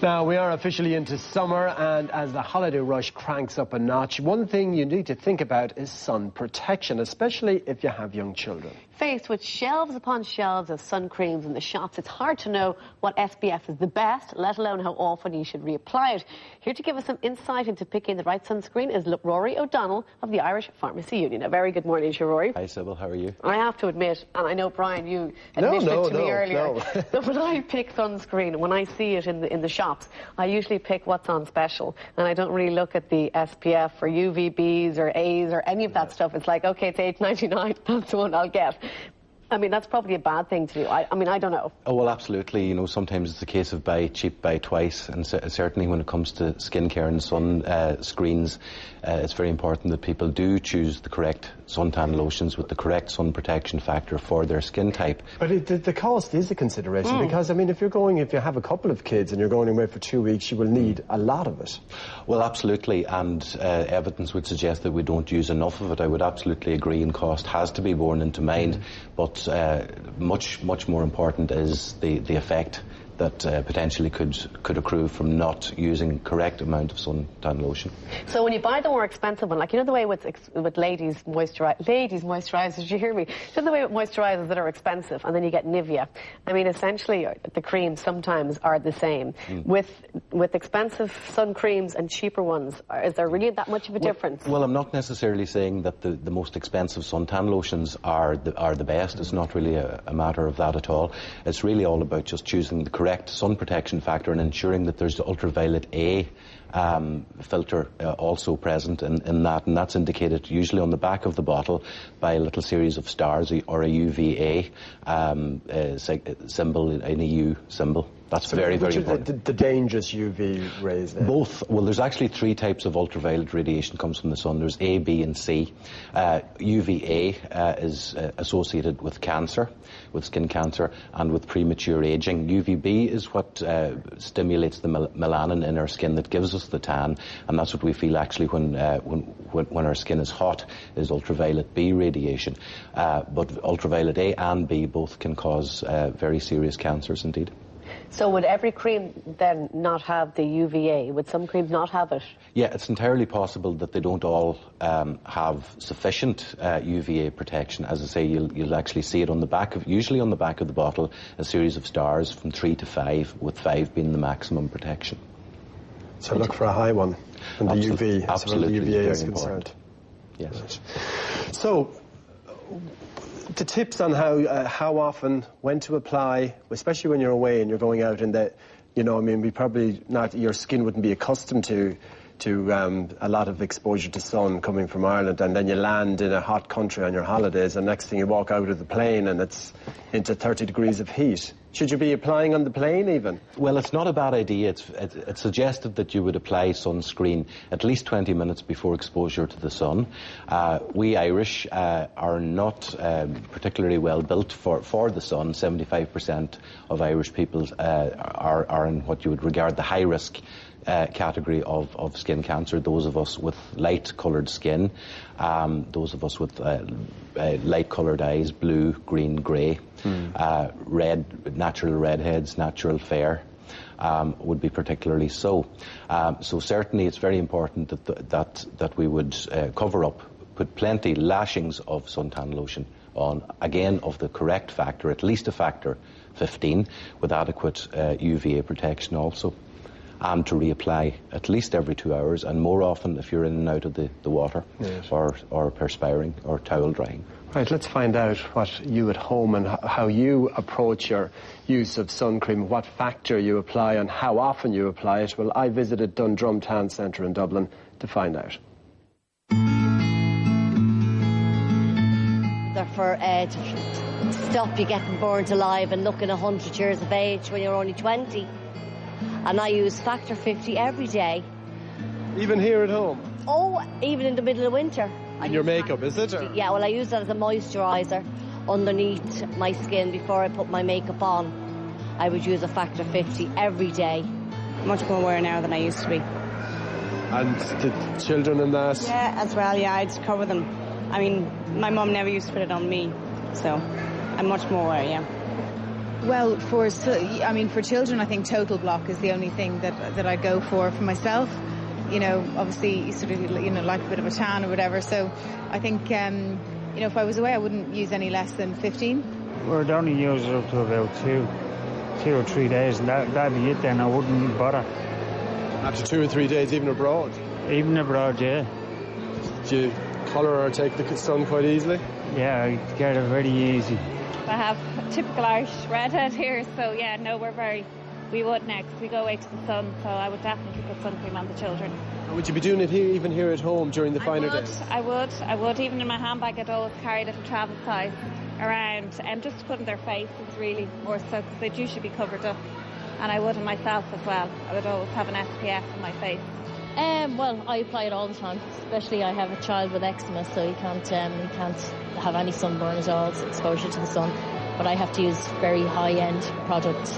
Now, we are officially into summer, and as the holiday rush cranks up a notch, one thing you need to think about is sun protection, especially if you have young children. Faced with shelves upon shelves of sun creams in the shops, it's hard to know what SPF is the best, let alone how often you should reapply it. Here to give us some insight into picking the right sunscreen is Rory O'Donnell of the Irish Pharmacy Union. A very good morning to you, Rory. Hi, Sybil. How are you? I have to admit, and I know, Brian, you admitted it to me earlier, that when I pick sunscreen, when I see it in the shops, I usually pick what's on special, and I don't really look at the SPF or UVBs or A's or any of that stuff. It's like, okay, it's $8.99, that's the one I'll get. I mean, that's probably a bad thing to do. I mean, I don't know. Oh, well, absolutely. You know, sometimes it's a case of buy cheap, buy twice. And certainly when it comes to skincare and sun screens, it's very important that people do choose the correct suntan lotions with the correct sun protection factor for their skin type. But the cost is a consideration because, I mean, if you have a couple of kids and you're going away for 2 weeks, you will need a lot of it. Well, absolutely. And evidence would suggest that we don't use enough of it. I would absolutely agree, and cost has to be borne into mind. But much more important is the effect that potentially could accrue from not using correct amount of suntan lotion. So when you buy the more expensive one, like, you know the way with ladies moisturisers, did you hear me? You know the way with moisturisers that are expensive, and then you get Nivea. I mean, essentially the creams sometimes are the same. With expensive sun creams and cheaper ones, is there really that much of a difference? Well, I'm not necessarily saying that the most expensive suntan lotions are the best. It's not really a matter of that at all. It's really all about just choosing the correct sun protection factor and ensuring that there's the ultraviolet A filter also present in that, and that's indicated usually on the back of the bottle by a little series of stars or a UVA symbol, an EU symbol. That's very important. The dangerous UV rays there? Both. Well, there's actually 3 types of ultraviolet radiation comes from the sun. There's A, B and C. UVA is associated with cancer, with skin cancer, and with premature aging. UVB is what stimulates the melanin in our skin that gives us the tan, and that's what we feel actually when our skin is hot, is ultraviolet B radiation. But ultraviolet A and B both can cause very serious cancers indeed. So would every cream then not have the UVA? Would some creams not have it? Yeah, it's entirely possible that they don't all have sufficient UVA protection. As I say, you'll actually see it on the back usually on the back of the bottle, a series of stars from 3 to 5, with 5 being the maximum protection. So look for a high one in the UV, as far as the UVA is concerned. Yes. Right. So, the tips on how often, when to apply, especially when you're away and you're going out, and that, you know, I mean, your skin wouldn't be accustomed to a lot of exposure to sun coming from Ireland, and then you land in a hot country on your holidays, and next thing you walk out of the plane and it's into 30 degrees of heat. Should you be applying on the plane even? Well, it's not a bad idea. It's suggested that you would apply sunscreen at least 20 minutes before exposure to the sun. We Irish are not particularly well built for the sun. 75% of Irish people are in what you would regard the high risk category of skin cancer. Those of us with light coloured skin, those of us with light coloured eyes, blue, green, grey, natural redheads, natural fair, would be particularly so. So certainly it's very important that we would cover up, put plenty lashings of suntan lotion on, again of the correct factor, at least a factor 15, with adequate UVA protection also. And to reapply at least every 2 hours, and more often if you're in and out of the water, yes, or perspiring or towel drying. Right, let's find out what you at home and how you approach your use of sun cream, what factor you apply and how often you apply it. Well, I visited Dundrum Town Centre in Dublin to find out. For to stop you getting burned alive and looking 100 years of age when you're only 20. And I use factor 50 every day. Even here at home? Oh, even in the middle of winter. In your makeup, is it? Or? Yeah, well, I use that as a moisturiser underneath my skin before I put my makeup on. I would use a factor 50 every day. Much more aware now than I used to be. And the children and that? Yeah, as well, yeah, I'd cover them. I mean, my mum never used to put it on me, so I'm much more aware, yeah. Well, for children, I think total block is the only thing that I go for myself. You know, obviously, you sort of, you know, like a bit of a tan or whatever. So I think, you know, if I was away, I wouldn't use any less than 15. We'd only use it up to about 2 or 3 days, and that'd be it then. I wouldn't bother. After 2 or 3 days, even abroad? Even abroad, yeah. Do you colour or take the sun quite easily? Yeah, I get it very easy. I have a typical Irish redhead here, so yeah, no, we would next. We go away to the sun, so I would definitely put sun cream on the children. And would you be doing it here, even here at home during the finer days? I would. Even in my handbag, I'd always carry a little travel size around, and just to put in their faces really more so, because they'd usually be covered up. And I would in myself as well. I would always have an SPF on my face. Well, I apply it all the time. Especially I have a child with eczema, so he can't have any sunburn at all. It's exposure to the sun. But I have to use very high-end product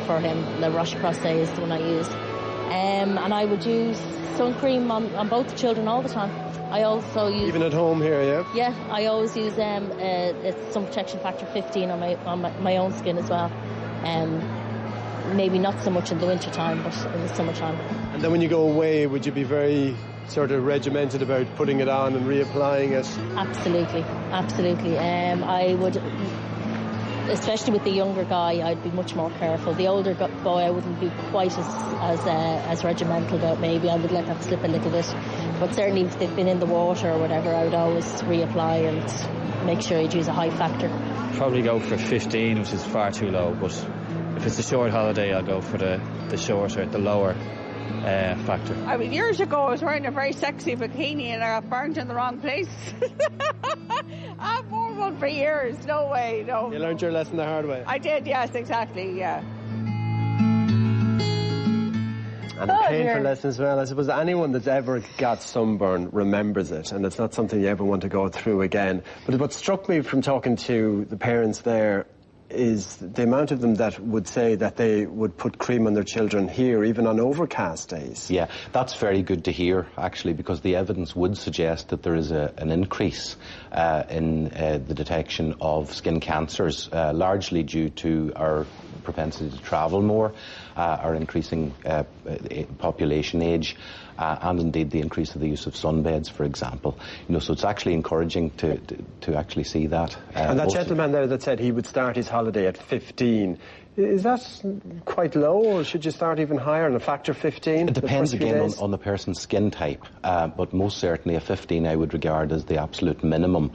for him. La Roche-Posay is the one I use. And I would use sun cream on both the children all the time. I also use... Even at home here, yeah? Yeah, I always use sun protection factor 15 on my own skin as well. Maybe not so much in the winter time, but in the summertime. And then when you go away, would you be very sort of regimented about putting it on and reapplying it? Absolutely. I would, especially with the younger guy, I'd be much more careful. The older boy, I wouldn't be quite as regimental about. Maybe I would let that slip a little bit. But certainly if they've been in the water or whatever, I would always reapply and make sure I'd use a high factor. Probably go for 15, which is far too low, but if it's a short holiday, I'll go for the lower factor. I mean, years ago, I was wearing a very sexy bikini and I got burnt in the wrong place. I've worn one for years. No way, no. You learned your lesson the hard way. I did, yes, exactly, yeah. And a painful lesson as well. I suppose anyone that's ever got sunburn remembers it, and it's not something you ever want to go through again. But what struck me from talking to the parents there is the amount of them that would say that they would put cream on their children here, even on overcast days. Yeah, that's very good to hear, actually, because the evidence would suggest that there is an increase in the detection of skin cancers, largely due to our propensity to travel more, our increasing population age, and indeed the increase of the use of sunbeds, for example. You know, so it's actually encouraging to actually see that. And that gentleman there that said he would start his holiday at 15, is that quite low, or should you start even higher, on a factor 15? It depends again on the person's skin type, but most certainly a 15 I would regard as the absolute minimum.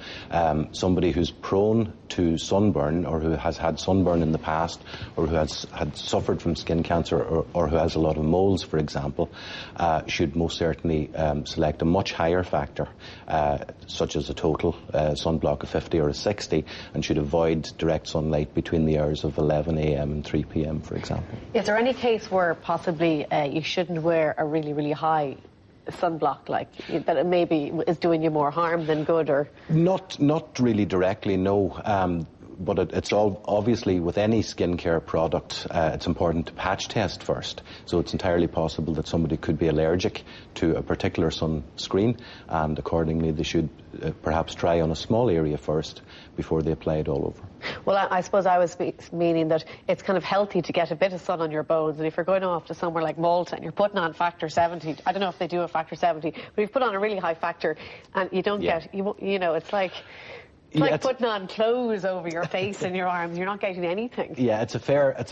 Somebody who's prone to sunburn, or who has had sunburn in the past, or who has suffered from skin cancer, or who has a lot of moles, for example, should most certainly select a much higher factor, such as a total sunblock of 50 or a 60, and should avoid direct sunlight between the hours of 11 a.m. and 3 p.m, for example. Is there any case where possibly you shouldn't wear a really, really high sunblock, like that it maybe is doing you more harm than good? Or not really directly, no. But it's all obviously with any skincare product, it's important to patch test first. So it's entirely possible that somebody could be allergic to a particular sunscreen, and accordingly they should perhaps try on a small area first before they apply it all over. Well, I suppose I was meaning that it's kind of healthy to get a bit of sun on your bones, and if you're going off to somewhere like Malta and you're putting on factor 70, I don't know if they do a factor 70, but you've put on a really high factor and you don't get, you know, it's like... It's like putting on clothes over your face and your arms. You're not getting anything. Yeah, it's a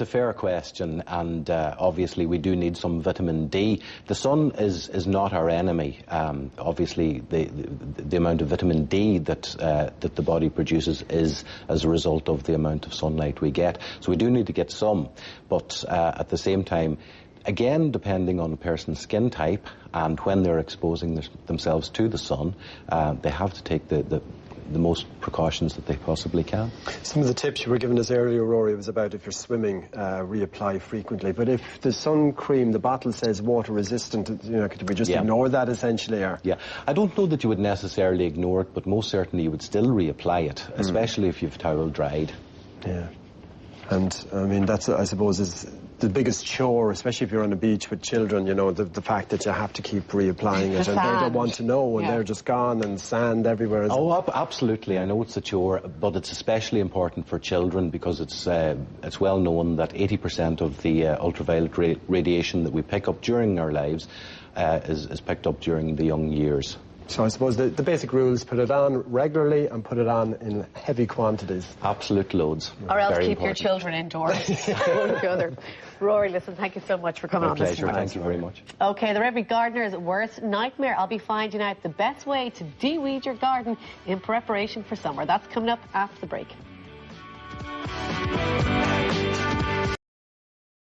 fair question, and obviously we do need some vitamin D. The sun is not our enemy. Obviously, the amount of vitamin D that the body produces is as a result of the amount of sunlight we get. So we do need to get some, but at the same time, again, depending on a person's skin type and when they're exposing themselves to the sun, they have to take the most precautions that they possibly can. Some of the tips you were giving us earlier, Rory, was about if you're swimming, reapply frequently. But if the sun cream, the bottle says water resistant, you know, could we just ignore that essentially? Or? Yeah, I don't know that you would necessarily ignore it, but most certainly you would still reapply it, especially if you've towel dried. Yeah. And I mean, that's, I suppose, is the biggest chore, especially if you're on the beach with children, you know, the fact that you have to keep reapplying it, and they don't want to know, and they're just gone, and sand everywhere. Oh, absolutely. I know it's a chore, but it's especially important for children because it's well known that 80% of the ultraviolet radiation that we pick up during our lives is picked up during the young years. So I suppose the basic rule is put it on regularly and put it on in heavy quantities. Absolute loads. Or else keep your children indoors. One or the other. Rory, listen, thank you so much for coming on this morning. Thank you very much. OK, the every gardener's worst nightmare. I'll be finding out the best way to de-weed your garden in preparation for summer. That's coming up after the break.